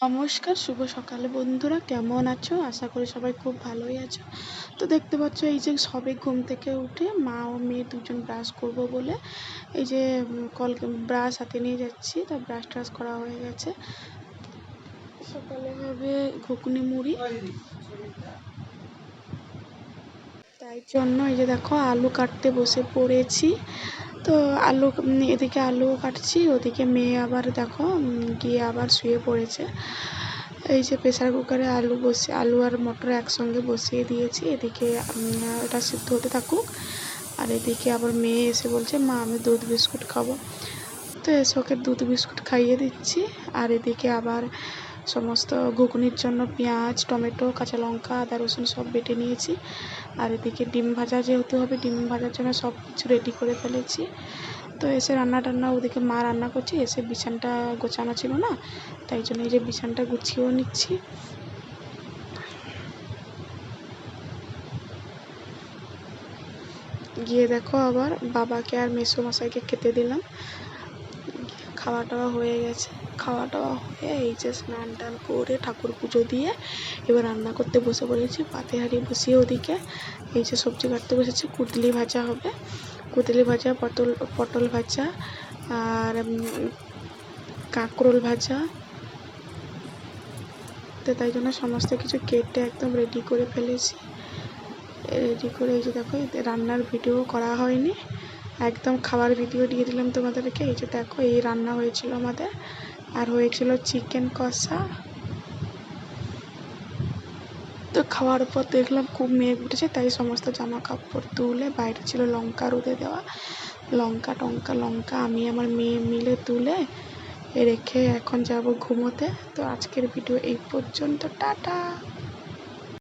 নমস্কার, শুভ সকাল বন্ধুরা, কেমন আছো? আশা করি সবাই খুব ভালোই আছো। তো দেখতে পাচ্ছ এই যে সবে ঘুম থেকে উঠে মা ও মেয়ে দুজন ব্রাশ করব বলে এই যে কল ব্রাশ হাতে নিয়ে যাচ্ছি। তা ব্রাশ ট্রাশ করা হয়ে গেছে। সকালে হবে ঘুগনি মুড়ি, তাই জন্য এই যে দেখো আলু কাটতে বসে পড়েছি। তো এদিকে আলু কাটছি, ওদিকে মেয়ে আবার দেখো গিয়ে আবার শুয়ে পড়েছে। এই যে প্রেসার কুকারে আলু আর মটর একসঙ্গে বসিয়ে দিয়েছি। এদিকে ওটা সিদ্ধ হতে থাকুক, আর এদিকে আবার মেয়ে এসে বলছে মা আমি দুধ বিস্কুট খাবো। তো এসে ওকে দুধ বিস্কুট খাইয়ে দিচ্ছি। আর এদিকে আবার সমস্ত ঘুগনির জন্য পেঁয়াজ, টমেটো, কাঁচা লঙ্কা, আদা রসুন সব বেটে নিয়েছি। আর এদিকে ডিম ভাজা যেহেতু হবে, ডিম ভাজার জন্য সব কিছু রেডি করে ফেলেছি। তো এসে রান্না ওদিকে মা রান্না করছে, এসে বিছানটা গোছানো ছিল না, তাই জন্য এই যে বিছানটা গুছিয়েও নিচ্ছি। গিয়ে দেখো আবার বাবাকে আর মেসোমশাইকে খেতে দিলাম। খাওয়া টাওয়া হয়ে গেছে। খাওয়া টাওয়া হয়ে এই যে স্নান টান করে ঠাকুর পুজো দিয়ে এবার রান্না করতে বসে পড়েছি। পাতে হাঁড়ি বসিয়ে ওদিকে এই যে সবজি কাটতে বসেছি। কুঁদলি ভাজা হবে, কুঁদলি ভাজা, পটল ভাজা, আর কাঁকরোল ভাজা। তো তাই জন্য সমস্ত কিছু কেটে একদম রেডি করে ফেলেছি। রেডি করে এই যে দেখো রান্নার ভিডিও করা হয়নি, একদম খাবার ভিডিও দিয়ে দিলাম তোমাদেরকে। এই যে দেখো এই রান্না হয়েছিল আমাদের, আর হয়েছিল চিকেন কষা। তো খাওয়ার পর দেখলাম খুব মেঘ উঠেছে, তাই সমস্ত জামা কাপড় তুলে, বাইরে ছিল লঙ্কা রোদে দেওয়া, লঙ্কা আমি আমার মেয়ে মিলে তুলে রেখে এখন যাব ঘুমোতে। তো আজকের ভিডিও এই পর্যন্ত, টাটা।